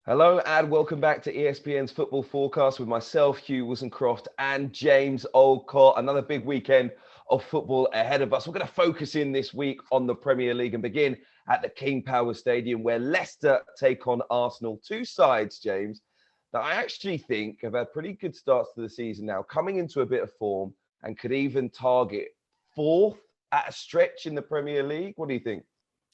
Hello and welcome back to ESPN's Football Forecast with myself, Hugh Wilson-Croft and James Olcott. Another big weekend of football ahead of us. We're going to focus in this week on the Premier League and begin at the King Power Stadium where Leicester take on Arsenal. Two sides, James, that I actually think have had pretty good starts to the season now, coming into a bit of form and could even target fourth at a stretch in the Premier League. What do you think?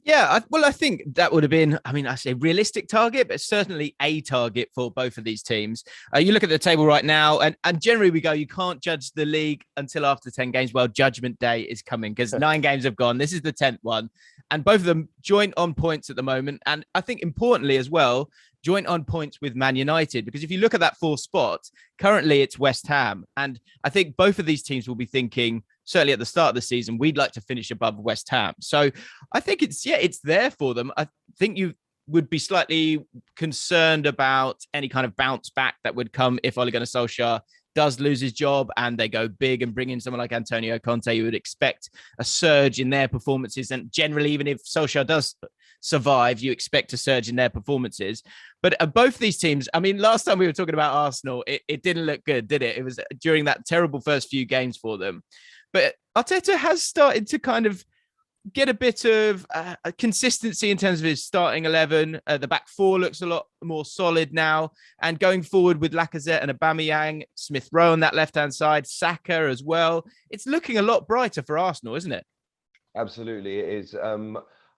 Yeah, I think that would have been, I say realistic target, but certainly a target for both of these teams. You look at the table right now, and generally we go, you can't judge the league until after 10 games. Well, Judgment Day is coming because 9 games have gone. This is the 10th one. And both of them joint on points at the moment. And I think importantly as well, joint on points with Man United, because if you look at that fourth spot, currently it's West Ham. And I think both of these teams will be thinking, certainly at the start of the season, we'd like to finish above West Ham. So I think it's there for them. I think you would be slightly concerned about any kind of bounce back that would come if Ole Gunnar Solskjaer does lose his job and they go big and bring in someone like Antonio Conte. You would expect a surge in their performances. And generally, even if Solskjaer does survive, you expect a surge in their performances. But both these teams, last time we were talking about Arsenal, it didn't look good, did it? It was during that terrible first few games for them. But Arteta has started to kind of get a bit of consistency in terms of his starting 11. The back four looks a lot more solid now. And going forward with Lacazette and Aubameyang, Smith Rowe on that left-hand side, Saka as well, it's looking a lot brighter for Arsenal, isn't it? Absolutely, it is.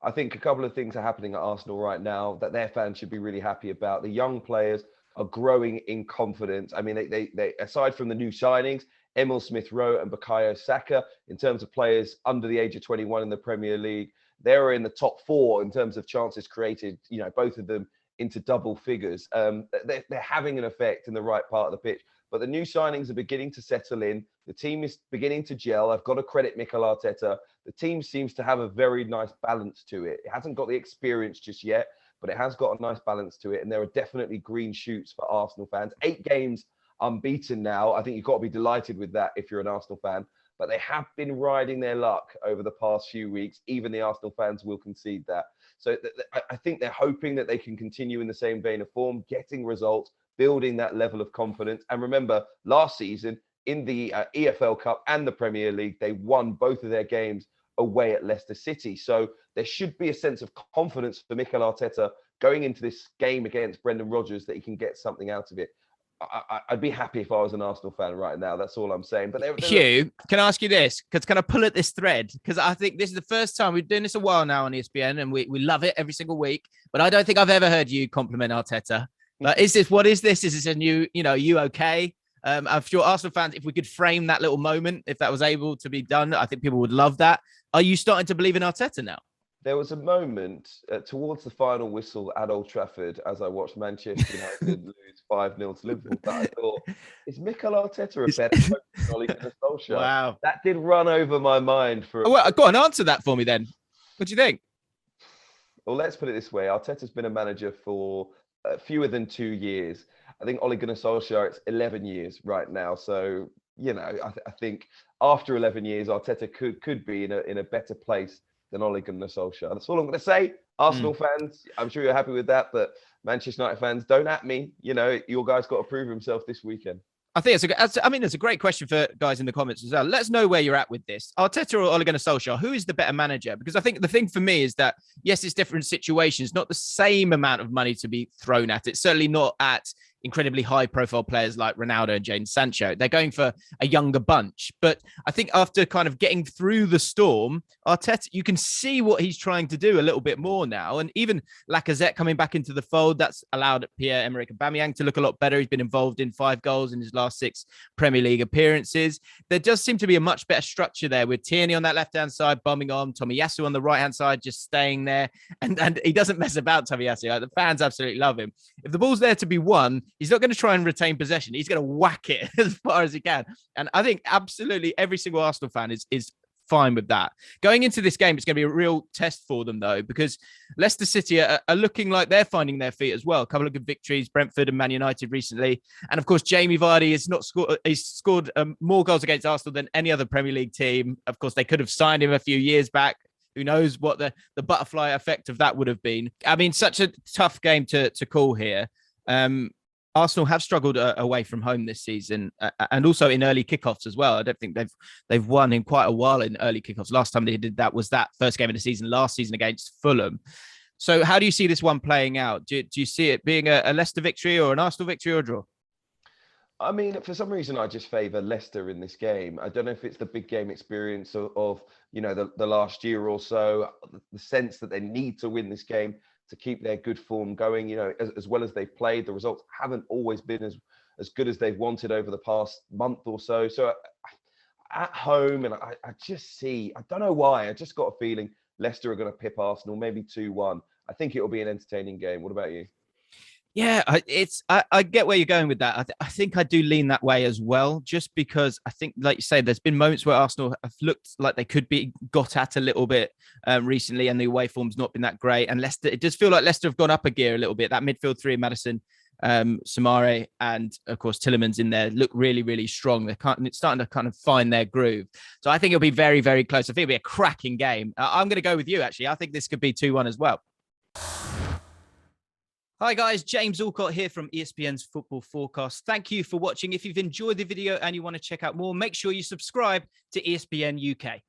I think a couple of things are happening at Arsenal right now that their fans should be really happy about. The young players are growing in confidence. They aside from the new signings, Emil Smith Rowe and Bukayo Saka, in terms of players under the age of 21 in the Premier League, they're in the top 4 in terms of chances created, both of them into double figures. They're having an effect in the right part of the pitch. But the new signings are beginning to settle in. The team is beginning to gel. I've got to credit Mikel Arteta. The team seems to have a very nice balance to it. It hasn't got the experience just yet, but it has got a nice balance to it. And there are definitely green shoots for Arsenal fans. 8 games unbeaten now. I think you've got to be delighted with that if you're an Arsenal fan. But they have been riding their luck over the past few weeks. Even the Arsenal fans will concede that. So I think they're hoping that they can continue in the same vein of form, getting results, building that level of confidence. And remember, last season in the EFL Cup and the Premier League, they won both of their games away at Leicester City. So there should be a sense of confidence for Mikel Arteta going into this game against Brendan Rodgers that he can get something out of it. I'd be happy if I was an Arsenal fan right now. That's all I'm saying. But Hugh, can I ask you this? Because can I pull at this thread? Because I think this is the first time we've done this a while now on ESPN, and we love it every single week. But I don't think I've ever heard you compliment Arteta. Like, what is this? Is this a new, you okay? I'm sure Arsenal fans, if we could frame that little moment, if that was able to be done, I think people would love that. Are you starting to believe in Arteta now? There was a moment towards the final whistle at Old Trafford as I watched Manchester United lose 5-0 to Liverpool that I thought, is Mikel Arteta a better coach than Ole Gunnar Solskjaer? Wow. That did run over my mind for well, go on, answer that for me then. What do you think? Well, let's put it this way. Arteta's been a manager for fewer than 2 years. I think Ole Gunnar Solskjaer, it's 11 years right now. So, I think after 11 years, Arteta could be in a better place than Ole Gunnar Solskjaer. That's all I'm going to say. Arsenal fans, I'm sure you're happy with that, but Manchester United fans, don't at me. Your guy's got to prove himself this weekend. I think it's a great question for guys in the comments as well. Let us know where you're at with this. Arteta or Ole Gunnar Solskjaer, who is the better manager? Because I think the thing for me is that, yes, it's different situations, not the same amount of money to be thrown at it. Certainly not at incredibly high-profile players like Ronaldo and Jadon Sancho. They're going for a younger bunch. But I think after kind of getting through the storm, Arteta, you can see what he's trying to do a little bit more now. And even Lacazette coming back into the fold, that's allowed Pierre-Emerick Aubameyang to look a lot better. He's been involved in 5 goals in his last 6 Premier League appearances. There does seem to be a much better structure there with Tierney on that left-hand side, bombing on, Tomiyasu on the right-hand side, just staying there. And he doesn't mess about, Tomiyasu. Like, the fans absolutely love him. If the ball's there to be won, he's not going to try and retain possession. He's going to whack it as far as he can. And I think absolutely every single Arsenal fan is fine with that. Going into this game, it's going to be a real test for them, though, because Leicester City are looking like they're finding their feet as well. A couple of good victories, Brentford and Man United recently. And of course, Jamie Vardy has scored more goals against Arsenal than any other Premier League team. Of course, they could have signed him a few years back. Who knows what the butterfly effect of that would have been. Such a tough game to call here. Arsenal have struggled away from home this season, and also in early kickoffs as well. I don't think they've won in quite a while in early kickoffs. Last time they did that was that first game of the season last season against Fulham. So how do you see this one playing out? Do you see it being a Leicester victory or an Arsenal victory or a draw? I mean, for some reason, I just favour Leicester in this game. I don't know if it's the big game experience of the last year or so, the sense that they need to win this game to keep their good form going. As well as they've played, the results haven't always been as good as they've wanted over the past month or so. So at home, and I just see, I don't know why, I just got a feeling Leicester are going to pip Arsenal, maybe 2-1. I think it will be an entertaining game. What about you? Yeah, I get where you're going with that. I think I do lean that way as well, just because I think, like you say, there's been moments where Arsenal have looked like they could be got at a little bit recently, and the away form's not been that great. And Leicester, it does feel like Leicester have gone up a gear a little bit. That midfield three, Maddison, Samare, and of course Tielemans in there look really, really strong. It's starting to kind of find their groove. So I think it'll be very, very close. I think it'll be a cracking game. I'm going to go with you, actually. I think this could be 2-1 as well. Hi guys, James Alcott here from ESPN's Football Forecast. Thank you for watching. If you've enjoyed the video and you want to check out more, make sure you subscribe to ESPN UK.